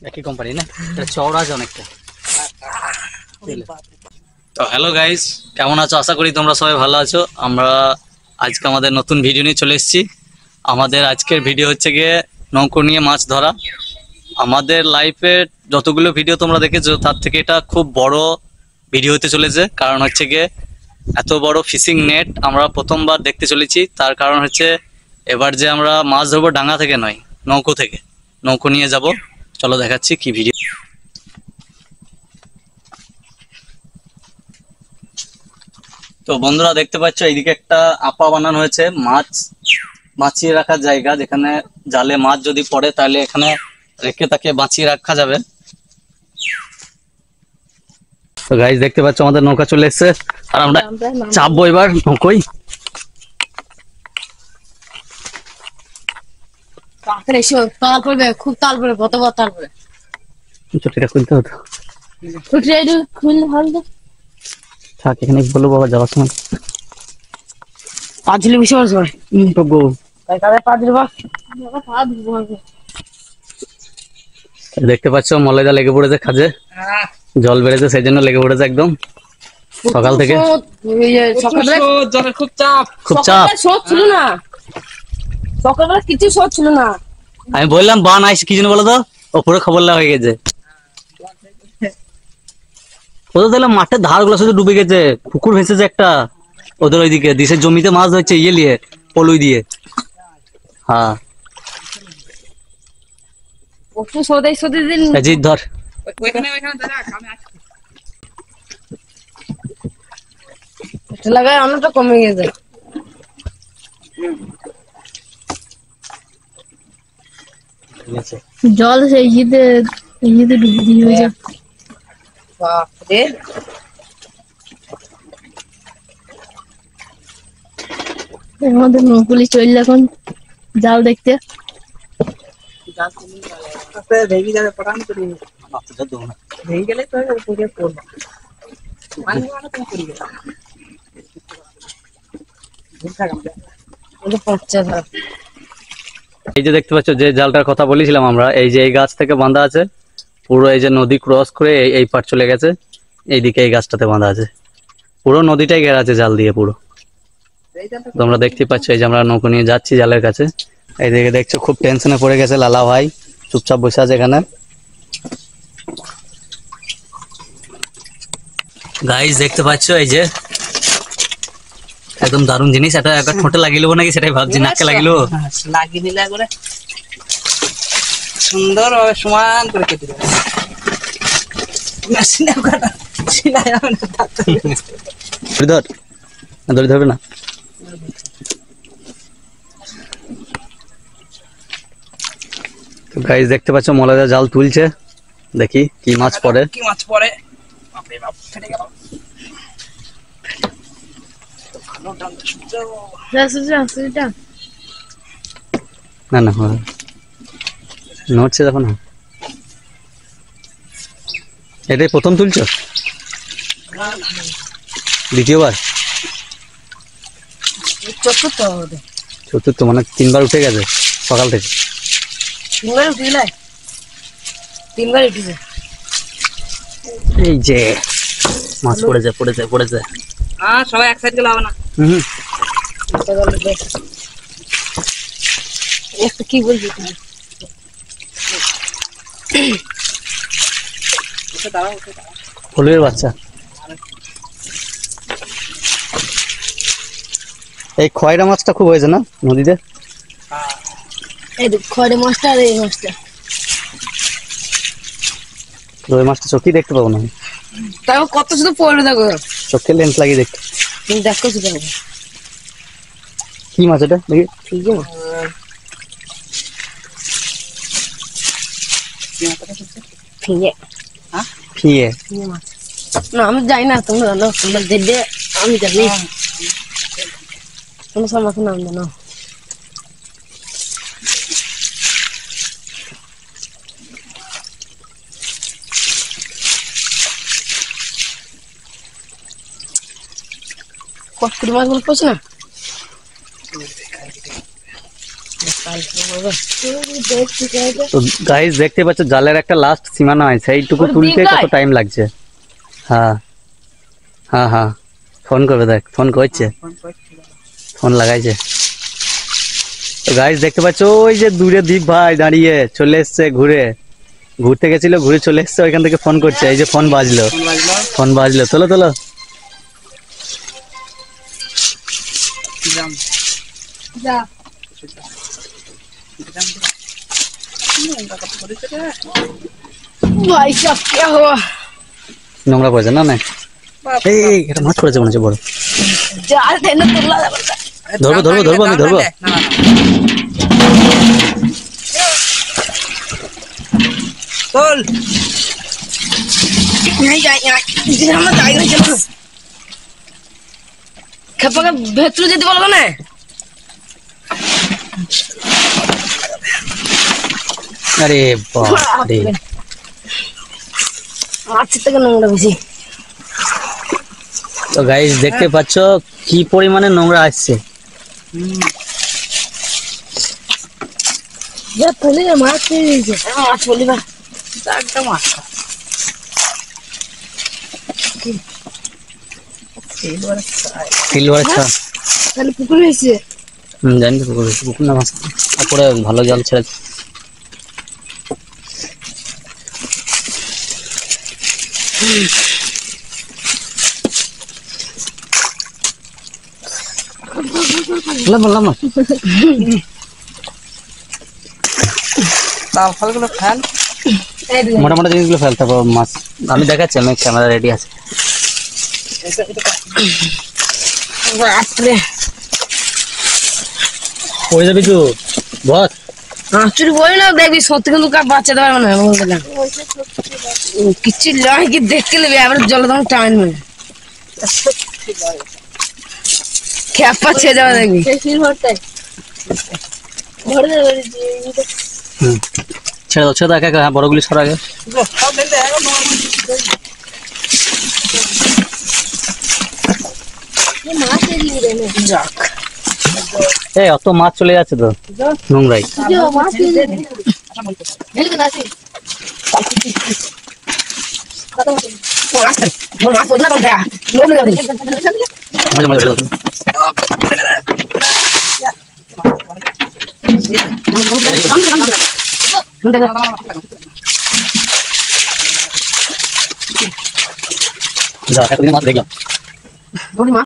একই কোম্পানি না, এটা চওড়া আছে অনেকটা। তো হ্যালো গাইস, কেমন আছো? আশা করি তোমরা সবাই ভালো আছো। আমরা আজকে আমাদের নতুন ভিডিও নিয়ে চলে এসেছি। আমাদের আজকের ভিডিও হচ্ছে গিয়ে নৌকো নিয়ে মাছ ধরা। আমাদের লাইফের যতগুলো ভিডিও তোমরা দেখেছো তার থেকে এটা খুব বড় ভিডিও হতে চলেছে। কারণ হচ্ছে গিয়ে এত বড় ফিশিং নেট আমরা প্রথমবার দেখতে চলেছি। তার কারণ হচ্ছে এবার যে আমরা মাছ ধরবো ডাঙ্গা থেকে নয়, নৌকো থেকে। নৌকো নিয়ে যাব, চলো দেখাচ্ছি কি ভিডিও। তো বন্ধুরা দেখতে পাচ্ছ এইদিকে একটা আপা বানানো হয়েছে, মাছ বাঁচিয়ে রাখার জায়গা, যেখানে জালে মাছ যদি পড়ে তাহলে এখানে রেখে তাকে বাঁচিয়ে রাখা যাবে। তো গাইস দেখতে পাচ্ছ আমাদের নৌকা চলে এসেছে আর আমরা চাপবো এবার নৌকোই। খুব তাল পড়বে, কত বড় তাল পড়বে। ছুটিটা খুলতে হতো, খুললে ভালো তো। থাক এখানে বলবো বাবা যাওয়ার সময় পাঁচ বেশি বড় সময় দেখতে পাচ্ছ মলাইদা লেগে পড়েছে খাজে, জল বেড়েছে সেই জন্য লেগে পড়েছে একদম সকাল থেকে। খুব চাপ শোধ ছিল না, সকালবেলা কিছু শোধ ছিল না। আমি বললাম বান আইস কি জন্য বলো তো, ওপরে খবর লাগা হয়ে গেছে। ওদের দেখলাম মাঠের ধার গুলো শুধু ডুবে গেছে, পুকুর ভেসেছে একটা ওদের ওইদিকে দেশের জমিতে মাছ ধরছে ইয়ে নিয়ে, পলুই দিয়ে। হ্যাঁ জিৎ ধর। লাগায় অনেকটা কমে গেছে। জল সেই ইয়েতে ডুবে দিয়ে বাপরে। আমাদের নৌকুলি চলল এখন জাল দেখতে। এই যে দেখতে পাচ্ছ যে জালটার কথা বলেছিলাম আমরা, এই যে এই গাছ থেকে বাঁধা আছে পুরো, এই যে নদী ক্রস করে এই পার চলে গেছে, এইদিকে এই গাছটাতে বাঁধা আছে, পুরো নদীটাই ঘেরা আছে জাল দিয়ে পুরো। তোমরা দেখতে পাচ্ছ এই যে আমরা নৌকো নিয়ে যাচ্ছি জালের কাছে। এইদিকে দেখছো খুব টেনশনে পড়ে গেছে লালা ভাই, চুপচাপ বসে আছে এখানে। গাইস দেখতে পাচ্ছ এই যে একদম দারুণ জিনিস, এটা একবার ঠোঁটে লাগিয়ে নেবো নাকি সেটাই ভাবছি, নাকে লাগিয়ে নেবো। লাগিয়ে নিলে করে সুন্দর ভাবে সমান করে কেটে দেবে। ধরে ধরবে না। গাইস দেখতে পাচ্ছ মলাদা জাল তুলছে, দেখি কি মাছ পড়ে। কি মাছ পড়ে? বাপরে বাপ, ফেটে গেল। না না নড়ছে যখন। এটাই প্রথম তুলছো? দ্বিতীয়বার? চতুর্থ মানে 3বার উঠে গেছে সকাল থেকে। 3বার উঠে 3বার উঠেছে। এই যে মাছ পড়েছে পড়েছে পড়েছে। হ্যাঁ সবাই এক সাইড গেলে হবে না। একটা কি বলবি তুমি? ফুলের বাচ্চা। এই খয়রা মাছটা খুব হয়েছে না নদীতে? এই খয়রা মাছটা আর এই মাছটা। ওই মাছটা চোখেই দেখতে পাবো না। তাও কত শুধু পড়ে দেখো, চোখে লেন্স লাগিয়ে দেখতে। তুমি দেখো শুধু কি মাছ এটা দেখি? ঠিক আছে ফিঙে। হ্যাঁ ফিঙে মাছ না, আমি জানি না, তুমি জানো, তোমরা দেখবে, আমি জানি তুমি সব মাছের নাম জানো। কত মাছ বলছো না? তো গাইস দেখতে পাচ্ছ জালের একটা লাস্ট সীমানা আছে, এইটুকু তুলতে কত টাইম লাগছে। হ্যাঁ হ্যাঁ হ্যাঁ, ফোন করবে, দেখ ফোন করছে, ফোন লাগাইছে। তো গাইস দেখতে পাচ্ছ ওই যে দূরে দীপ ভাই দাঁড়িয়ে চলে এসছে, ঘুরতে গেছিল, ঘুরে চলে এসছে, ওইখান থেকে ফোন করছে। এই যে ফোন বাজলো, তোলো তোলো। भाई साहब क्या हुआ? নোংরা পড়েছে না? না এই এটা মাছ পড়েছে মনে হচ্ছে বড়। जाल देना तुला ধরবো আমি ধরবো। बोल नहीं जाएगा हम जाएगा चलो खपा का भेतरू যেতে বলবো না আরে বাপ রে, মাছ থেকে নোংরা বেশি। তো গাইস দেখতে পাচ্ছ কি পরিমাণে নোংরা আসছে। যা তুলে মাছ পেয়ে গেছে, মাছ বলিবা একদম মাছ সিলভার ছা তাহলে পুকুর হয়েছে। জানি তো পুকুর না, মাছ তারপরে ভালো জল ছেড়েছে। বললাম ফলগুলো ফেল, মোটা মোটা জিনিসগুলো ফেল, তারপর মাছ আমি দেখাচ্ছি, আমি ক্যামেরা রেডি আছে। বাপরে ওই যাবি তো বস, চুরি বই না দেখবি সত্যি কিন্তু বাচ্চাতে পারবে না বললাম কিছু লয় কি দেখতে নেবে আবার জল তখন টাইম নেবে খেপা ছেড়ে যাওয়া দেখবি ছেড়ে দাও একা, হ্যাঁ বড়গুলি সর আগে। যাক এই অত মাছ চলে যাচ্ছে তো নোংরাই।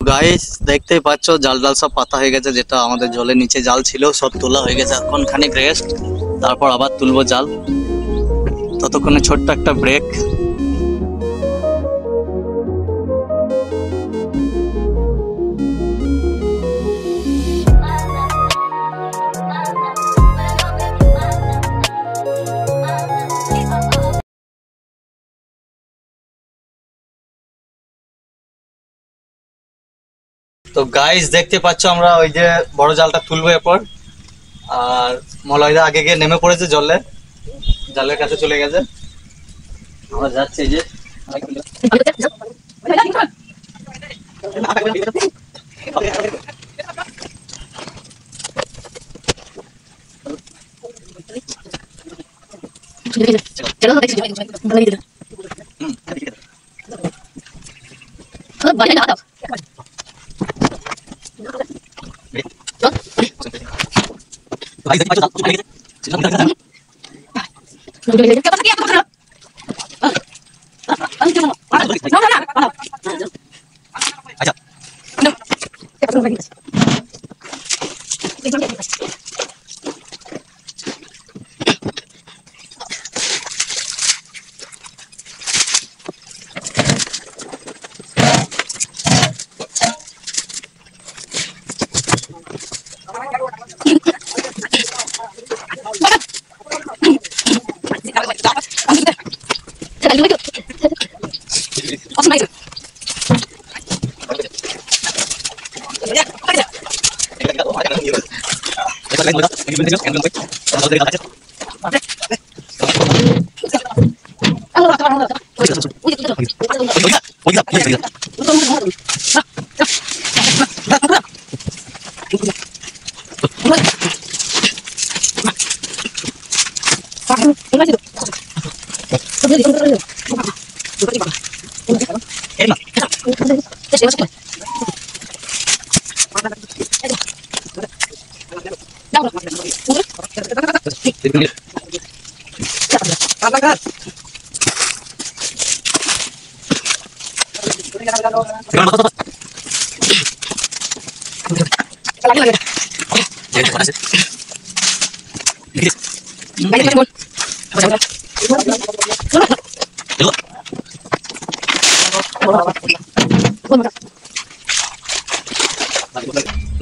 গাইস দেখতেই পাচ্ছ জাল সব পাতা হয়ে গেছে, যেটা আমাদের জলের নিচে জাল ছিল সব তোলা হয়ে গেছে। এখন খানিক রেস্ট, তারপর আবার তুলবো জাল। ততক্ষণে ছোট্ট একটা ব্রেক। তো গাইস দেখতে পাচ্ছ আমরা ওই যে বড় জালটা তুলবো এরপর, আর মলয়দা আগে গিয়ে নেমে পড়েছে জলে, জালের কাছে চলে গেছে। আমরা যাচ্ছি এই যে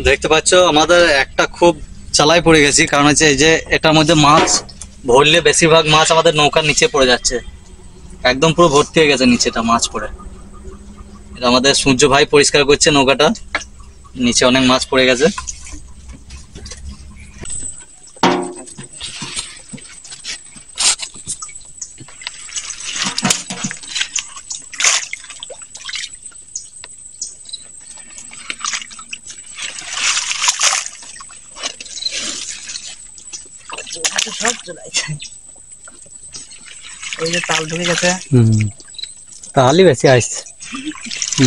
দেখতে পাচ্ছ আমাদের একটা খুব চালায় পড়ে গেছি, কারণ হচ্ছে এই যে এটার মধ্যে মাছ ভরলে বেশিরভাগ মাছ আমাদের নৌকার নিচে পড়ে যাচ্ছে, একদম পুরো ভর্তি হয়ে গেছে নিচেটা মাছ পড়ে। এটা আমাদের সূর্য ভাই পরিষ্কার করছে নৌকাটা, নিচে অনেক মাছ পড়ে গেছে। সব চলে ওই যে তাল ঢুকে গেছে। তালই বেশি আসছে,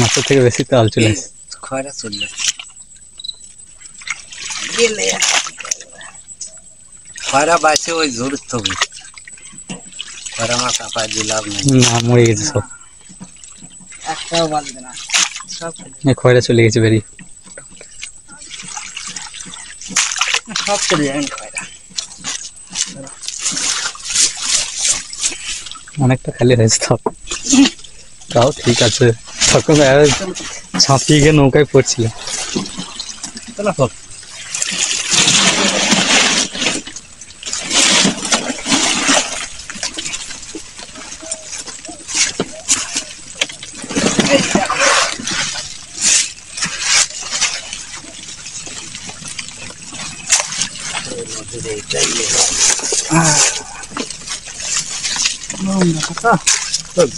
মাছের থেকে বেশি তাল চলে আসছে। খয়রা চললে গেলে খয়রা বাইছে ওই ঝুড় থবি, খয়রা মাছ আপায় দিলাম না, মরে গেছে সব, একটাও বাঁচবে না, সব খয়রা চলে গেছে বেরিয়ে, সব চলে যাবেন খয়রা। অনেকটা খালি হয়েছে সব, তাও ঠিক আছে। তখন ছাপিয়ে গিয়ে নৌকায় পড়ছিল।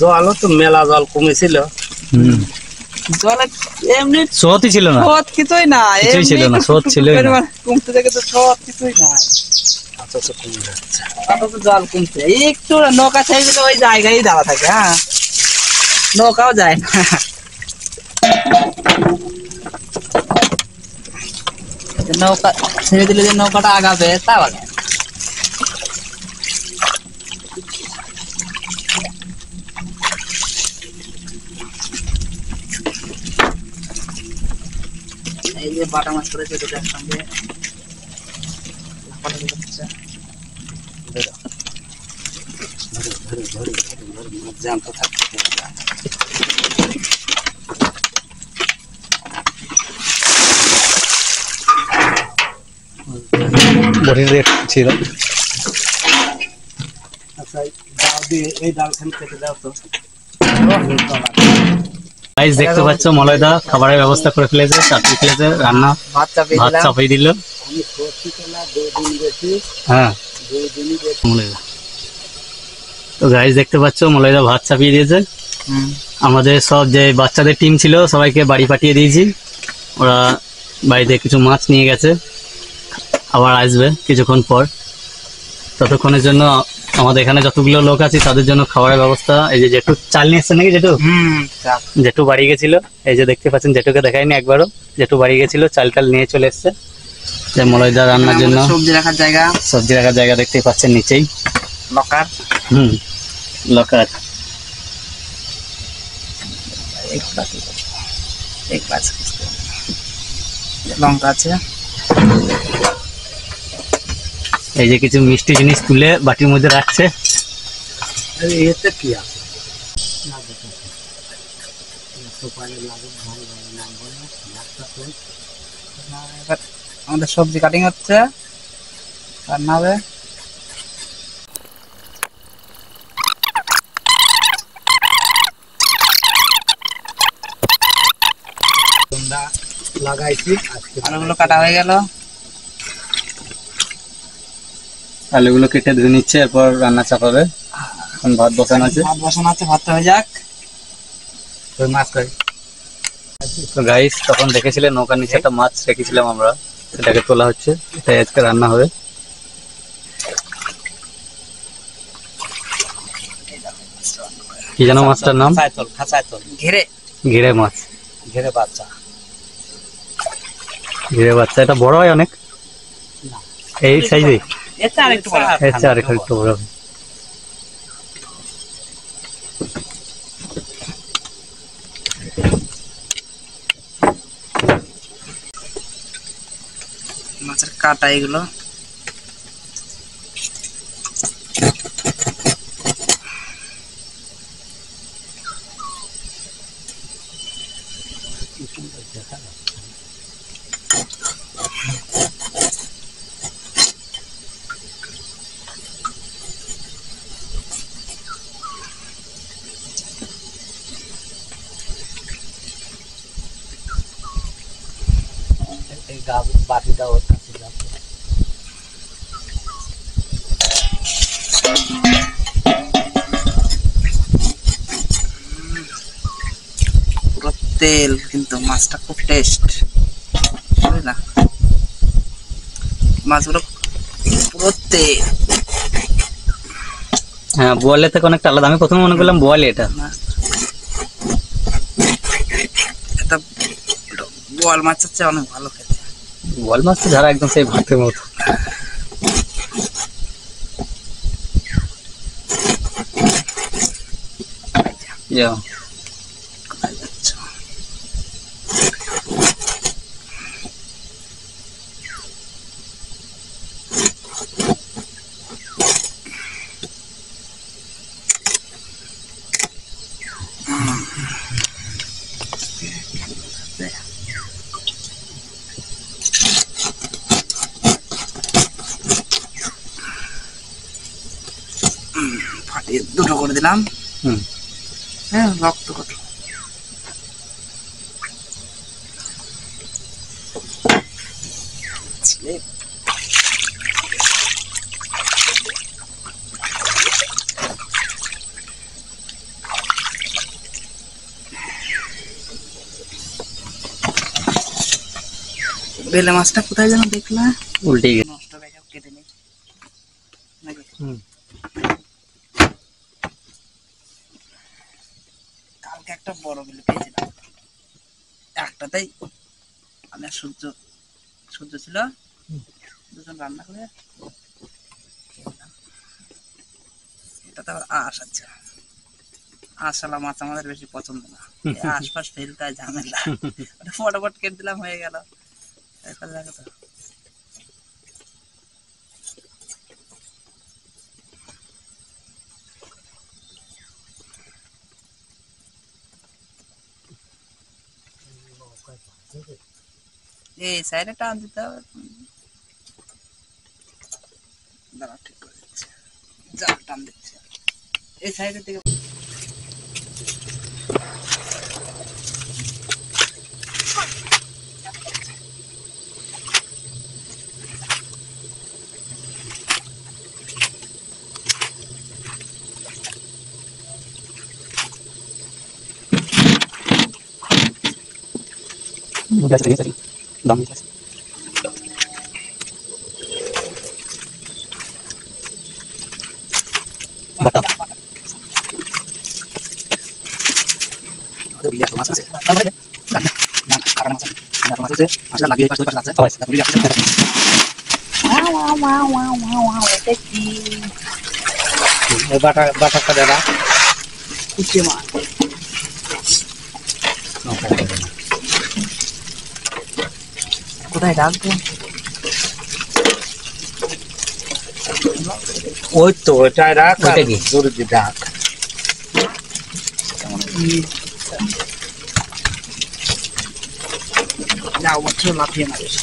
জলও তো মেলা জল কমেছিল, জলে এমনি স্রোতই ছিল না, স্রোত কিছুই না, কিছুই ছিল না, স্রোত ছিল না। কমতে থেকে তো স্রোত কিছুই নাই, জল কমছে একটু। নৌকা ছেড়ে দিলে ওই জায়গায় দাঁড়া থাকে, হ্যাঁ নৌকাও যায় না। নৌকা ছেড়ে দিলে যে নৌকাটা আগাবে তা বলে। এই যে বাটা মাছ করেছে দুটার সঙ্গে জ্যান্ত থাকছে। বড়ির রেট ছিল। আচ্ছা ডাল দিয়ে এই ডালখান কেটে দাও তো। গাইস দেখতে পাচ্ছ মলয়দা খাবারের ব্যবস্থা করে ফেলেছে, চাটনি ফেলেছে, রান্না ভাত ভাত চাপিয়ে দিল। আমি সত্যিকালা 2 দিন গেছি, হ্যাঁ 2 দিনই গেছি। মলয়দা তো গাইস দেখতে পাচ্ছ মলয়দা ভাত চাপিয়ে দিয়েছে। আমাদের সব যে বাচ্চাদের টিম ছিল সবাইকে বাড়ি পাঠিয়ে দিয়েছি, ওরা বাড়িতে কিছু মাছ নিয়ে গেছে, আবার আসবে কিছুক্ষণ পর। ততক্ষণের জন্য আমাদের এখানে যতগুলো লোক আছে তাদের জন্য খাবারের ব্যবস্থা। এই যে জেঠু চাল নিয়ে এসছে নাকি জেঠু? জেঠু বাড়ি গেছিল, এই যে দেখতে পাচ্ছেন জেঠুকে দেখায়নি একবারও, জেঠু বাড়ি গেছিল, চাল টাল নিয়ে চলে এসছে যে মলয়দা রান্নার জন্য। সবজি রাখার জায়গা, সবজি রাখার জায়গা দেখতে পাচ্ছেন নিচেই, লকার। লকার। লঙ্কা আছে। এই যে কিছু মিষ্টি জিনিস তুলে বাটির মধ্যে রাখছে। এতে কি আছে? আমাদের সবজি কাটিং হচ্ছে, রান্না হবে। লাগাইছি, আলুগুলো কাটা হয়ে গেল, আলুগুলো কেটে ধুয়ে নিচ্ছে, এরপর রান্না চাপাবে। এখন ভাত বসানো আছে, ভাত বসানো আছে, ভাতটা হয়ে যাক, মাছ খাই। তো গাইস তখন দেখেছিলেন নৌকার নিচে একটা মাছ রেখেছিলাম আমরা, সেটাকে তোলা হচ্ছে, এটাই আজকে রান্না হবে। কি যেন মাছটার নাম? খাঁচায় তোল ঘিরে ঘিরে মাছ। ঘিরে বাচ্চা। ঘিরে বাচ্চা, এটা বড় হয় অনেক? এই সাইজে? এটা আরেকটু বড়। আচ্ছা, আর একটু বড় হবে। মাছের কাটা এগুলো। এই বাটিটা ওর কাছে যাচ্ছে। পুরো তেল, কিন্তু মাছটা খুব টেস্ট, বুঝলা? মাছগুলো পুরো তেল। হ্যাঁ, বোয়ালের থেকে অনেকটা আলাদা। আমি প্রথমে মনে করলাম বোয়ালি এটা। এটা বোয়াল মাছের চেয়ে অনেক ভালো খেতে। বোয়াল মাছ তো ঝাড়া একদম সেই ভাতের মতো। কোথায় যাচ্ছ? ফাটিয়ে দুটো করে দিলাম। হ্যাঁ, রক্ত কত। বেলে মাছটা কোথায় যেন দেখলা? উল্টে গেছে। নষ্ট হয়ে যাবে, কেটে নেই নাকি? কালকে একটা বড় বেলে পেয়েছিলাম, একটাতেই আমি সূর্য ছিল, দুজন রান্না করে এটাতে আবার আঁশ আছে। আঁশালা মাছ আমাদের বেশি পছন্দ না, আশপাশ ফেলতে হয়, ঝামেলা। ফটাফট কেটে দিলাম, হয়ে গেল। এই সাইডে টান দিতে হবে। দাঁড়া, ঠিক করে দিচ্ছি, জাল টান দিচ্ছি এই সাইডের দিকে। দাম বাটাটা দাদা কুচে মাছ কোথায় রাখবো? ওই তো ওটাই রাখ, জোরে দিয়ে ডাক। যাও বছর লাফিয়ে মারিস।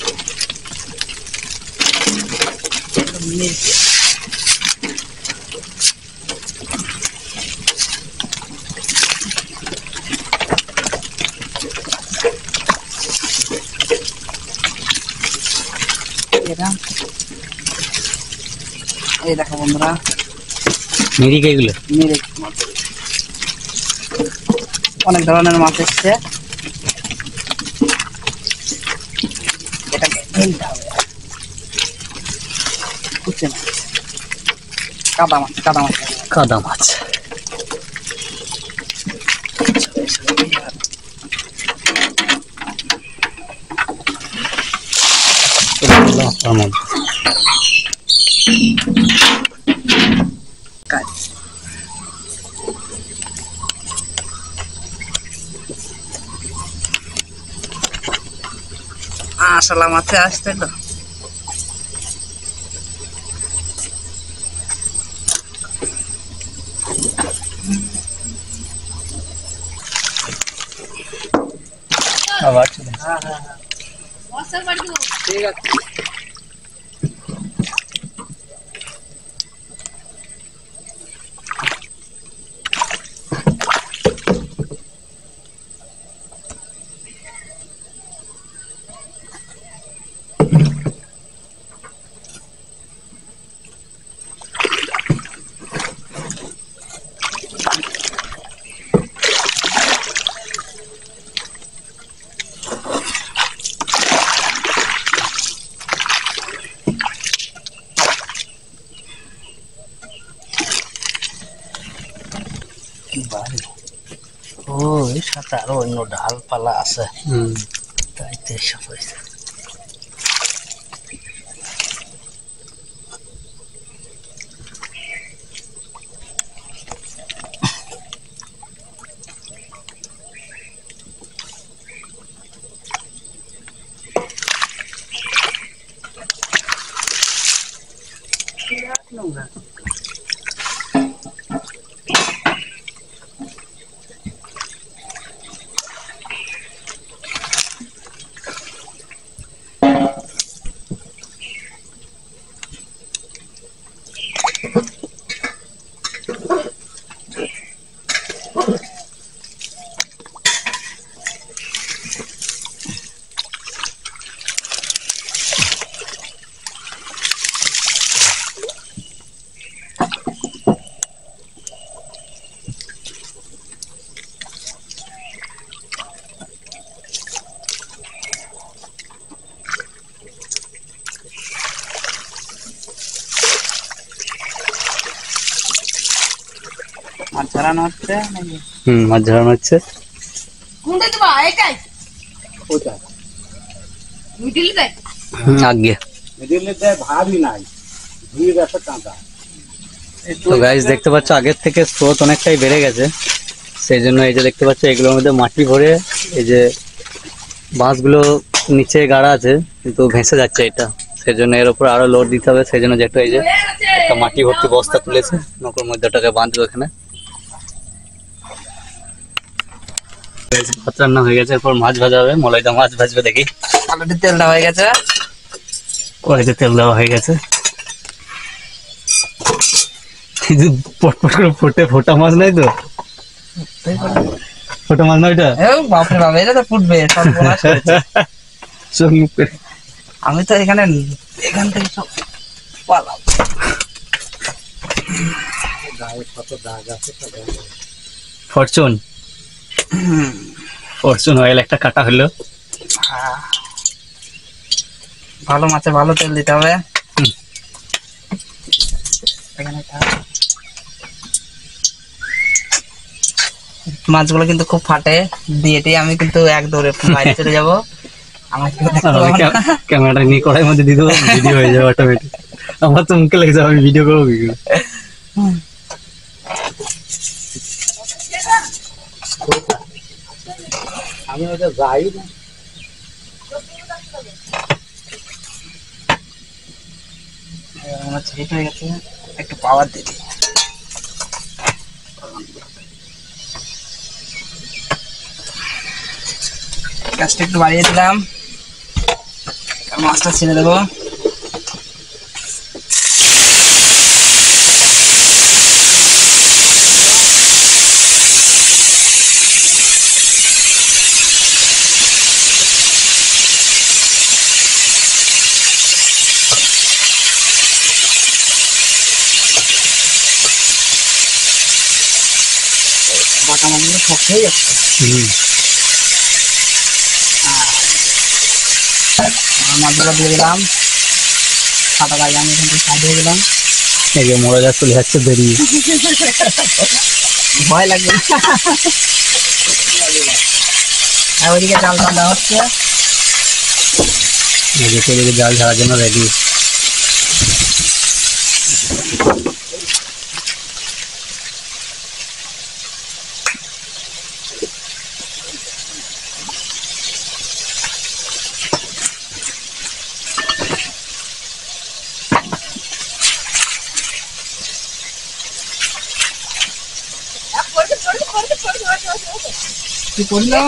এই দেখো বন্ধুরা, মিরিক, এগুলো মিরিক মাছ, অনেক ধরনের মাছ এসছে। এটাকে ফেলতে হবে। কুচে মাছ, কাদা মাছ, কাদা মাছ। আসলা মাছে আসতে তো আবার ঠিক আছে। ওই সাথে আরো অন্য ডালপালা আছে, তাই তো এসব হয়েছে। মাছ ধরানো হচ্ছে নাকি? মাছ ধরানো হচ্ছে। কোনটা দিবা একাই ওটা মিডিল দে আগে মিডিলেতে ভাবই নাই, ভিড় আছে কাঁচা। তো গাইস দেখতে পাচ্ছ আগের থেকে স্রোত অনেকটাই বেড়ে গেছে, সেই জন্য এই যে দেখতে পাচ্ছ এগুলোর মধ্যে মাটি ভরে এই যে বাঁশগুলো নিচে গাড়া আছে কিন্তু ভেসে যাচ্ছে এটা, সেই জন্য এর উপর আরো লোড দিতে হবে। সেই জন্য যেটা এই যে একটা মাটি ভর্তি বস্তা তুলেছে, নৌকোর মধ্যে ওটাকে বাঁধবে এখানে। ভাত রান্না হয়ে গেছে, এরপর মাছ ভাজা হবে, মলাইদা মাছ ভাজবে দেখি। অলরেডি তেল দেওয়া হয়ে গেছে, কড়াইতে তেল দেওয়া হয়ে গেছে। এই যে পটপট করে ফোটা মাছ নাই তো, ফোটা মাছ না ওইটা। বাপরে বাবা, এটা তো ফুটবে সর্বনাশ করেছে। চোখ মুখ করে আমি তো এখান থেকে সব পালাম। ফরচুন অয়েল একটা কাটা হলো। ভালো মাছে ভালো তেল দিতে হবে। এখানে মাছগুলো কিন্তু খুব ফাটে, দিয়েতেই আমি কিন্তু এক দৌড়ে বাইরে চলে যাবো। আমার কেউ দেখতে পাবে না। ক্যামেরাটা নিয়ে কড়াইয়ের মধ্যে দিয়ে দেবো, ভিডিও হয়ে যাবে অটোমেটিক। আমার তো মুখে লেগে যাবে, আমি ভিডিও করবো কি করে? আমি ওটা যাই না। মাছ হিট হয়ে গেছে, একটু পাওয়ার দিয়ে দিই। গ্যাসটা একটু বাড়িয়ে দিলাম, মাছটা ছেড়ে দেবো। বাটা মাছগুলো শক্ত হয়ে যাচ্ছে। মাছগুলো দিয়ে দিলাম, সাদা গায়ে আমি এখান থেকে সাইড হয়ে গেলাম। এই যে মোড়া যা চলে যাচ্ছে বেরিয়ে। ভয় লাগবে না। আর ওইদিকে জাল বাঁধা হচ্ছে। এদিকে জাল ঝাড়ার জন্য রেডি। কি করলো?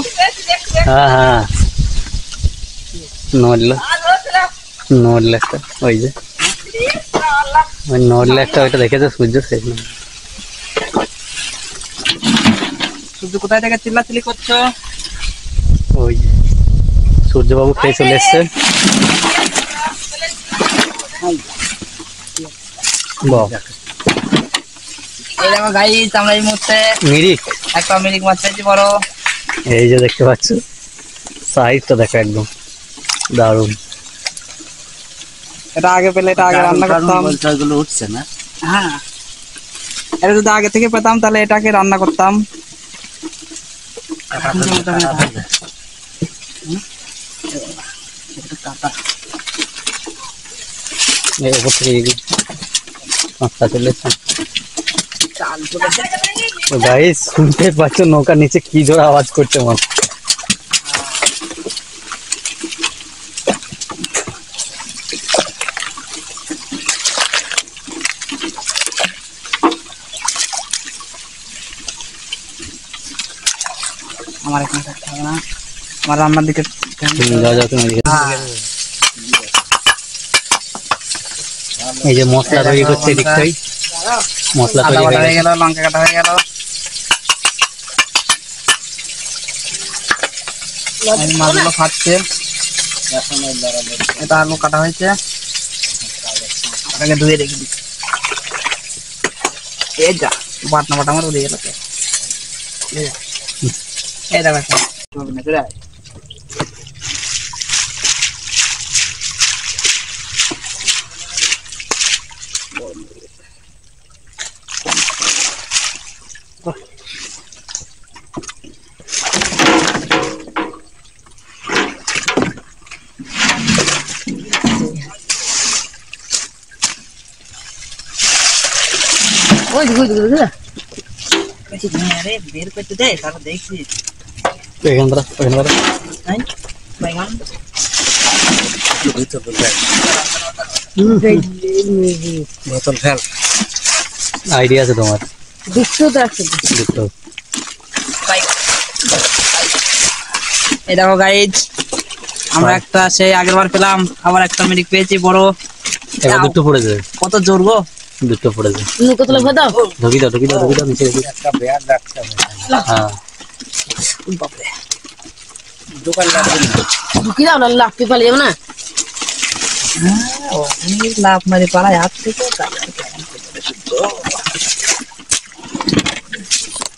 হ্যাঁ হ্যাঁ নড়লে একটা ওই যে ওই নড়লে একটা ওইটা দেখেছো সূর্য শেষ না। সূর্য কোথায় থেকে চিল্লাচিল্লি করছো? ওই যে সূর্যবাবু খেয়ে চলে এসছে। বাহ এই দেখো গাইস, আমরা এই মুহূর্তে মিরিক, একটা মিরিক মাছ পেয়েছি বড়। এই যে দেখতে পাচ্ছ সাইজটা দেখো একদম দারুণ। এটা আগে পেলে এটা আগে রান্না করতাম। ওইগুলো উঠছে না। হ্যাঁ, এটা যদি আগে থেকে পেতাম তাহলে এটাকে রান্না করতাম। এই উপর থেকে পাঁচটা চলে এসছে। গাইস শুনতে পাচ্ছ নৌকার নিচে কি জোরে আওয়াজ করছে মনে। আমার এখানে থাকতে হবে না, আমার রান্নার দিকে যাও তুমি এদিকে। এই যে মশলা তৈরি করছে এদিকটাই, মশলা আদা তৈরি বাটা হয়ে হয়ে গেল, লঙ্কা কাটা হয়ে গেল, মাছগুলো খাচ্ছে। এটা আলু কাটা হয়েছে, ওটাকে ধুয়ে রেখে দিচ্ছি। এই যা বাটনা বাটা আমার উড়ে গেল। এই দেখো একটা চলে আয়। ওই আরে বের করতে দে, তারপর দেখছি। এখান থেকে নাই বাইগান বোতল ফেল। আইডিয়া আছে তোমার? দেখছো তো একটা দুটো এই দেখো গাইজ, আমরা একটা সেই আগের বার পেলাম, আবার একটা মিরিক পেয়েছি বড়। এবার দুটো পড়েছে, কত জোর গো, দুটো পড়েছে। কতলা দাও ঢুকি দাও নিচে ঢুকি। একটা ব্যাগ রাখতে হবে। হ্যাঁ বাপরে দোকানদার ঢুকি দাও না, লাফতে পালিয়ে যাবো না। লাভ মারি পাড়ায় হাত থেকে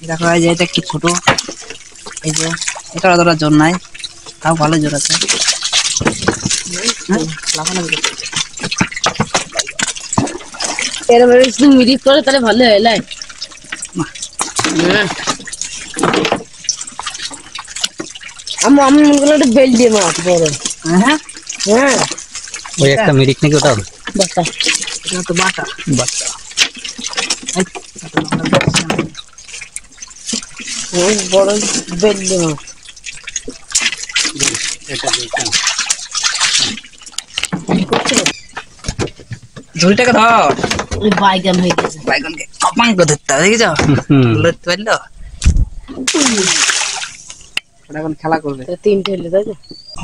দেখো। এই যে এটা একটু ছোট, এই যে এটা অতটা জোর নাই, তাও ভালো জোর আছে। লাফালাফি করছে। এরকম শুধু মিরিক করে তাহলে ভালো হয় লাই। আমি মনে করলাম একটা বেল দিয়ে মাছ বড়। হ্যাঁ হ্যাঁ ওই একটা মিরিক নাকি ওটা? বাচ্চা এটা তো বাটা বাচ্চা। ওই বড় বেল দিয়ে মাছ। ঝুড়িটাকে ধর, ওই বাইগান হয়ে গেছে। বাইগনকে কপাং করে ধরতে হবে, দেখেছ ধরতে পারলো। ওটা এখন খেলা করবে। তিনটে হলে তাই তো?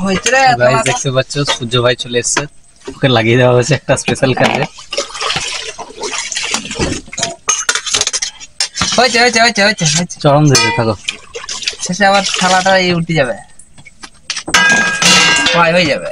হয়েছে রে গাইস দেখতে পাচ্ছ সূর্য ভাই চলে এসেছে, ওকে লাগিয়ে দেওয়া হয়েছে একটা স্পেশাল কাজে। হয়েছে হয়েছে হয়েছে হয়েছে হয়েছে। চরম দিতে থাকো। শেষে আবার থালাটা এই উল্টে যাবে, হয়ে যাবে।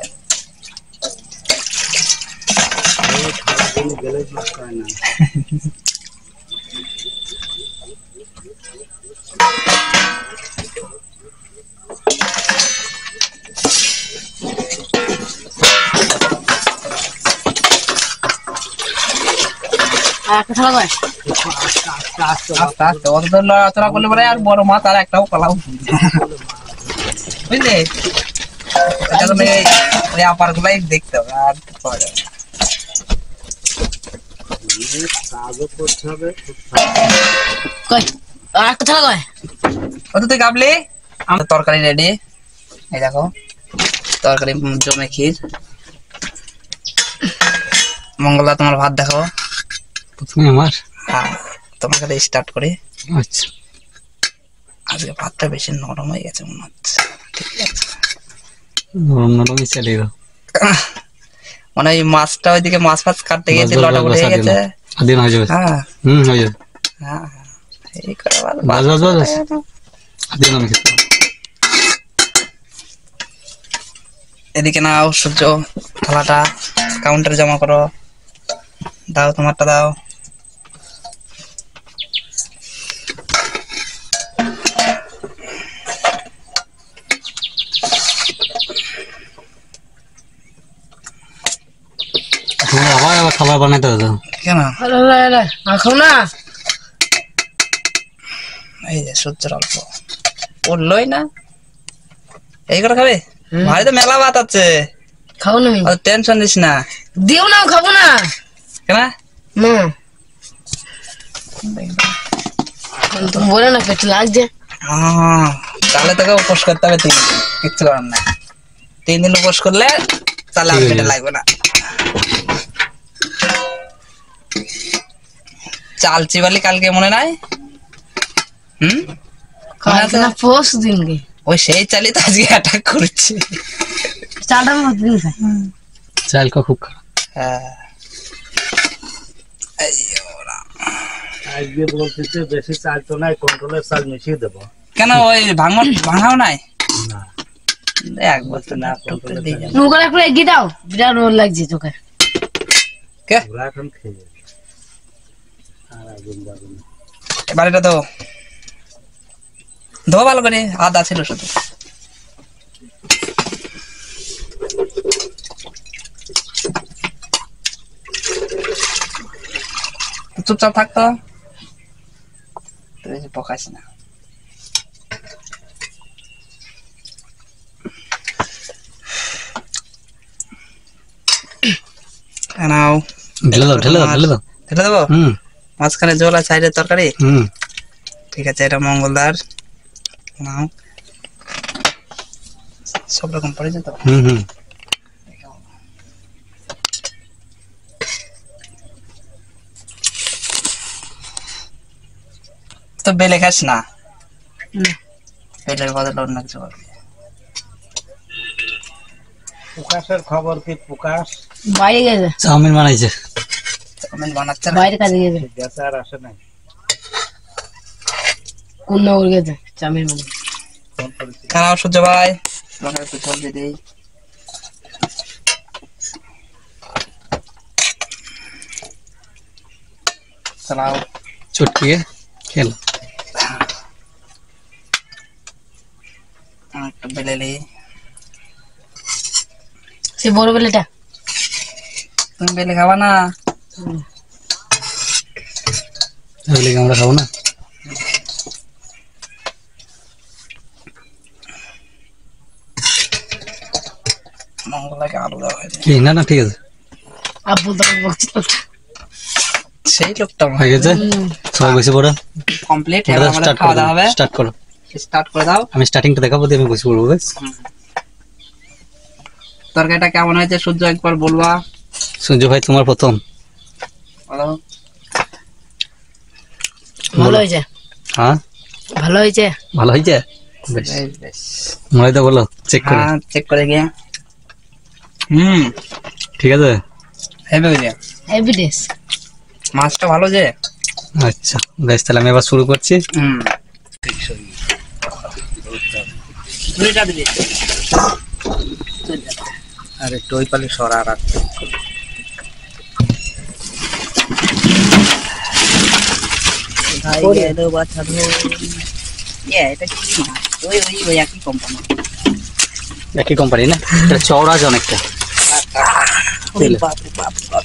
একটা থালা কয়? আস্তে আস্তে অত লড়াচড়া করলে পরে আর বড় মাছ আর একটাও পালাও, বুঝলে? এটা তো ওই আপার গুলাই দেখতে হবে আর পাওয়া যাবে না। কাজও করতে হবে। কই আর কথা কয় কত তুই কাবলি আমার তরকারি রেডি। এই দেখো তরকারি জমে ক্ষীর। মঙ্গলদা তোমার ভাত দেখো। প্রথমে আমার। হ্যাঁ তোমাকে স্টার্ট করি। আচ্ছা আজকে ভাতটা বেশি নরম হয়ে গেছে মনে হচ্ছে। ঠিক আছে নরম নরমই চালিয়ে দাও। মানে ওই মাছটা ওইদিকে মাছ ফাছ কাটতে গেছে লটাপট হয়ে গেছে। দিন হয়ে যাবে। হ্যাঁ হয়ে যাবে। হ্যাঁ এই করে বাস বাস বাস দিন আমি খেতে। এদিকে নাও সূর্য থালাটা কাউন্টারে জমা করো। দাও তোমারটা দাও। আবার আবার খাবার বানাইতে হবে। কেন খাও না এই যে সূর্যের অল্প পড়লোই না। এই করে খাবে ভাই তো মেলা ভাত আছে। খাও না টেনশন দিস না। দিও না খাবো না কেন না তুমি বলে না পেট লাগছে। তাহলে তোকে উপোস করতে হবে 3 দিন। কিচ্ছু করার নাই। 3 দিন উপোস করলে তাহলে আর পেটে লাগবে না। চাল চিবালি কালকে মনে নাই? কালকে না পোষ দিনকে ওই সেই চালই তো আজকে অ্যাটাক করছে। চালটা আমি প্রতিদিন খাই। চাল খুব খারাপ। হ্যাঁ আজকে বলতেছে বেশি চাল তো নাই, কন্ট্রোলের চাল মিশিয়ে দেবো। কেন ওই ভাঙাও নাই? না এক বছর না টুকরে দিয়ে যাবে। নৌকা একটু এগিয়ে দাও, বিরাট রোদ লাগছে চোখে। কে ওরা এখন খেয়ে যাবে আর আগুন যাবে না। এবার এটা তো ধো ভালো করে, আদা ছিল শুধু। চুপচাপ থাকতো, তুই পকাইস না। নাও ঢেলে দাও ঢেলে দাও ঢেলে দাও ঢেলে দেবো। মাঝখানে ঝোল আর সাইডের তরকারি। ঠিক আছে, এটা মঙ্গলদার। নাও, সব রকম পড়ে যেত। তো বেলে খাস না, বেলের বদলে অন্য কিছু করবি। প্রকাশের খবর কি? প্রকাশ বাইরে গেছে, চাউমিন বানাইছে। চাউমিন বানাচ্ছে না? বাইরে কাজে গেছে। গেছে আর আসে নাই। কোন নগর গেছে চাউমিন বানাই। খাও সূর্য ভাই, তোমাকে একটু ঝোল দিয়ে দিই। চালাও, চটকিয়ে খেল। একটু বেলে নি। সে বড় বেলেটা তুমি বেলে খাবা না? তাহলে কি আমরা খাবো না? মঙ্গলাকে আলু দেওয়া হয়েছে। কি না না ঠিক আছে, আব্বু তো বকছে। সেই লোকটা হয়ে গেছে। সবাই বসে পড়ো, কমপ্লিট। এবার আমাদের খাওয়া দাওয়া হবে। স্টার্ট করো। স্টার্ট করে দাও। আমি স্টার্টিংটা দেখাবো দিয়ে আমি বসে পড়বো। বেশ, তরকারিটা কেমন হয়েছে সূর্য একবার বলবা। সূর্য ভাই তোমার প্রথম। বলো। ভালো হয়েছে, হ্যাঁ ভালো হয়েছে, ভালো হয়েছে। বেশ, বেশ, মনে তো বলো চেক করে। হ্যাঁ চেক করে গিয়ে। ঠিক আছে, হেভি হয়েছে। এভিডেন্স। মাছটা ভালো যে। আচ্ছা বেশ, তাহলে আমি এবার শুরু করছি। দুইটা দিবি। আরে টই পালি সরা আর ভাই এলো বাচ্চা ধো। এটা কি মাছ? ওই একই কোম্পানি। একই কোম্পানি না? এটা চওড়া আছে অনেকটা। বাপ বাপ বাপ,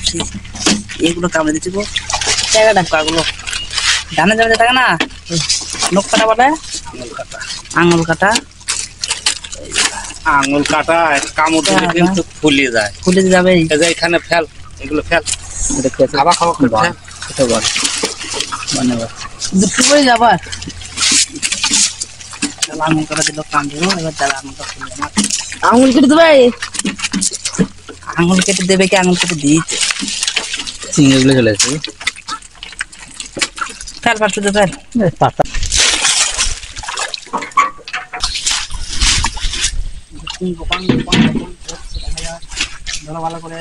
এগুলো কামড়ে দিচ্ছি গো। জায়গাটা কাগুলো ডানে জানে থাকে না, নখ কাটা বলে। আঙুল কাটা। আঙুল কাটা কামড় দিলে কিন্তু ফুলে যায়। খুলে যাবে। এই যে এখানে ফেল, এগুলো ফেল, খাবা খাওয়া করে ফেল। এটা বল ধন্যবাদ। দুটো করে যাবার আঙুল করে দিল কান ধরো, এবার যাবে আঙুলটা খুলবে না। আঙুল কেটে দেবে। আঙুল কেটে দেবে কি আঙুল কেটে দিয়েছে। চিংড়িগুলো চলে আসছে ফেল ফেল শুধু ফেল। পাতা ধরো ভালো করে।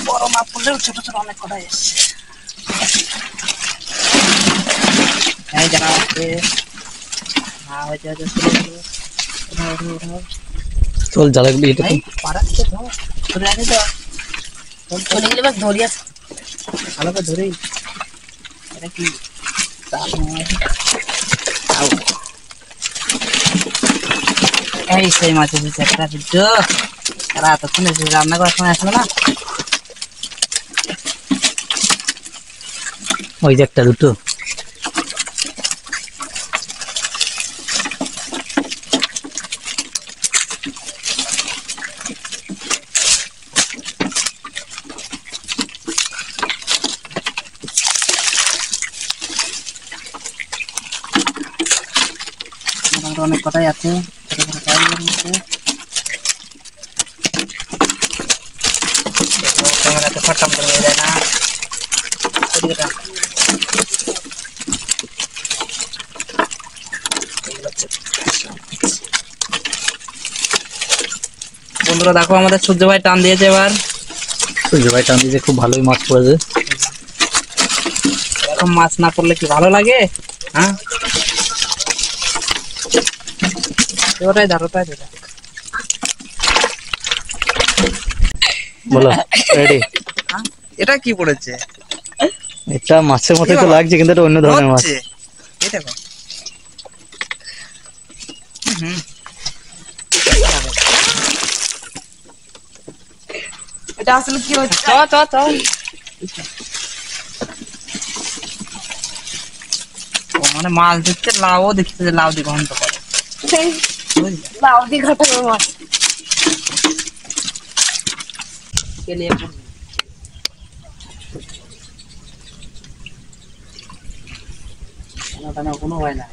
বড় মাছ পড়লেও ছোট ছোট অনেক কটাই এসছে। এই জানা হচ্ছে হ্যাঁ হয়েছে হয়েছে উঠাও উঠাও উঠাও। চল জ্বালাগুলি এটা এই পাড়াচ্ছে তো ধরে আনি তো চলে গেলে বাস ধরিয়া ভালো করে ধরেই। এটা কি চাপ নয়। এই সেই মাছের পিছনে একটা ভিডিও তারা এতক্ষণ রান্না করার সময় আসলো না। ওই যে একটা দুটো মোটামুটি অনেক কথাই আছে। ছোট ছোট কাজের মধ্যে ক্যামেরাতে ফটাম করে হয়ে যায় না। এদিকে টান। বন্ধুরা দেখো আমাদের সূর্য ভাই টান দিয়েছে এবার। সূর্য ভাই টান দিয়েছে, খুব ভালোই মাছ পড়েছে। এরকম মাছ না পড়লে কি ভালো লাগে? হ্যাঁ ওটাই ধরো তাই ধরো। বলো রেডি। এটা কি পড়েছে? এটা মাছের মতোই তো লাগছে, কিন্তু এটা অন্য ধরনের মাছ। হচ্ছে। এই দেখো। হুম। এটা আসলে কি হচ্ছে? চ চ চ। ও মানে মাছ দিচ্ছে, লাউও দিচ্ছে, যে লাউ দিয়ে ঘন্ট করে। বুঝলি? লাউ দিয়ে ঘাটা করে মাছ। কেলিয়ে পড়বে। টানা কোনো হয় না।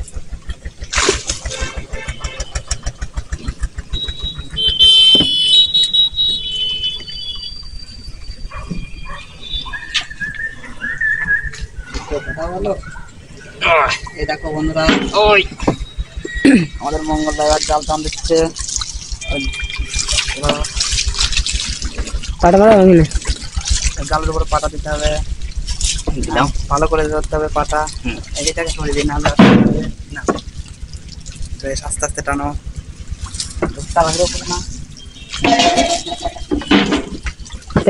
এই দেখো বন্ধুরা, ওই আমাদের মঙ্গল দাদার জাল টান দিচ্ছে। পাটা মারা ভাঙি না। জালের উপরে পাটা দিতে হবে, ভালো করে ধরতে হবে পাটা। এটাকে সরিয়ে দিন, নাহলে না বেশ আস্তে আস্তে টানো। তাড়াহুড়ো করো না।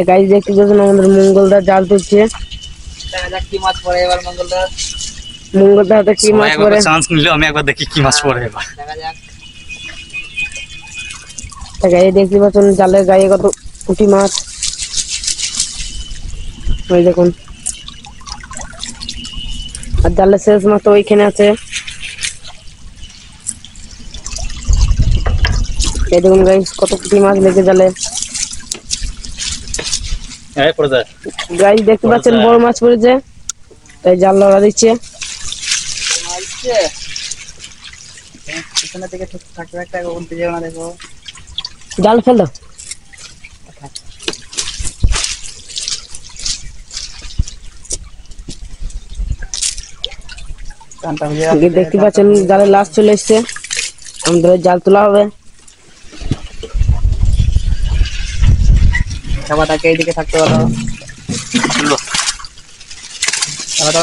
গাইজ দেখতে পাচ্ছেন আমাদের মঙ্গলদার জাল তুলছে। দেখা যাক কি মাছ পড়ে এবার মঙ্গলদার। মঙ্গলদার হাতে কি মাছ পড়ে চান্স নিলে আমি একবার দেখি কি মাছ পড়ে এবার। দেখা যাক। গায়ে দেখতে পাচ্ছেন জালের গায়ে কত পুঁটি মাছ। ওই দেখুন, আর জালের শেষ মাছ তো ওইখানে আছে। এই দেখুন গাইজ কত পুঁটি মাছ লেগে জালে। পড়ে যায় গাইজ দেখতে পাচ্ছেন বড় মাছ পড়েছে, তাই জাল লড়া দিচ্ছে। পিছনের দিকে থাকতে থাকতে উল্টে যাও না, দেখো জাল ফেল দাও। টানটা হয়ে যাচ্ছে। দেখতে পাচ্ছেন জালের লাশ চলে এসছে, আমাদের জাল তোলা হবে। খাবারটাকে এইদিকে থাকতে পারো।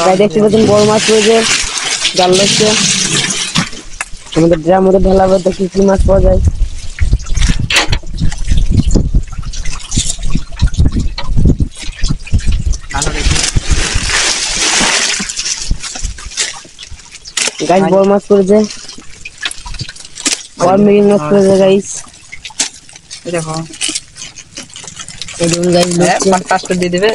গাইজ দেখতে পাচ্ছেন বড় মাছ পড়েছে, জাল লাগছে। আমাদের ড্রাম মধ্যে ঢালা হবে, দেখি কি মাছ পাওয়া যায়। গাইজ বড় মাছ পড়েছে, বড় মিডিয়াম মাছ পড়েছে গাইজ। এই দেখো, এই দেখুন গাইজ লুটছে। পাঁচ করে দিয়ে দেবে।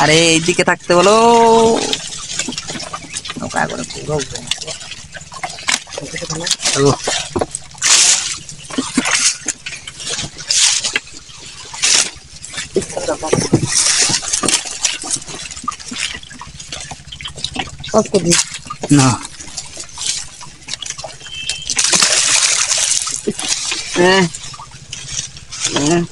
আরে এইদিকে থাকতে বলো। নৌকা করে পুরো চলো। অফ করে দিই। না হ্যাঁ হ্যাঁ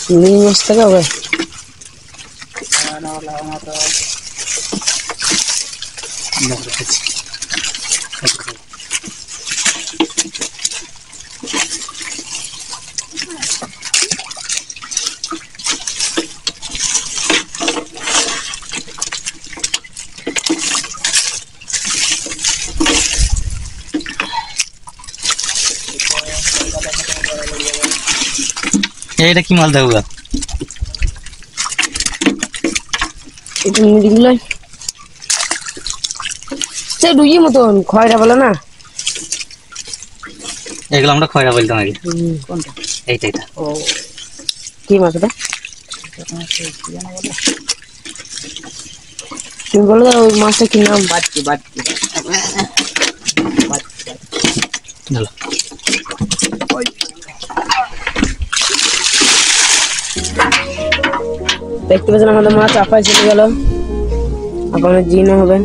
চিংড়ি মাছ থেকে হবে। এটা কি মাল দেখো একটু মিডিগুলো সে রুইয়ের মতন খয়রা বলে না। এগুলো আমরা খয়রা বলতাম আগে। কোনটা? এইটা এটা ও কি মাছ ওটা? তুমি বলো ওই মাছটা কি নাম? বাচ্চি বাচ্চি চলো। দেখতে পাচ্ছেন আমাদের মাছ আপায় চলে গেল। আপনার জিনও হবে।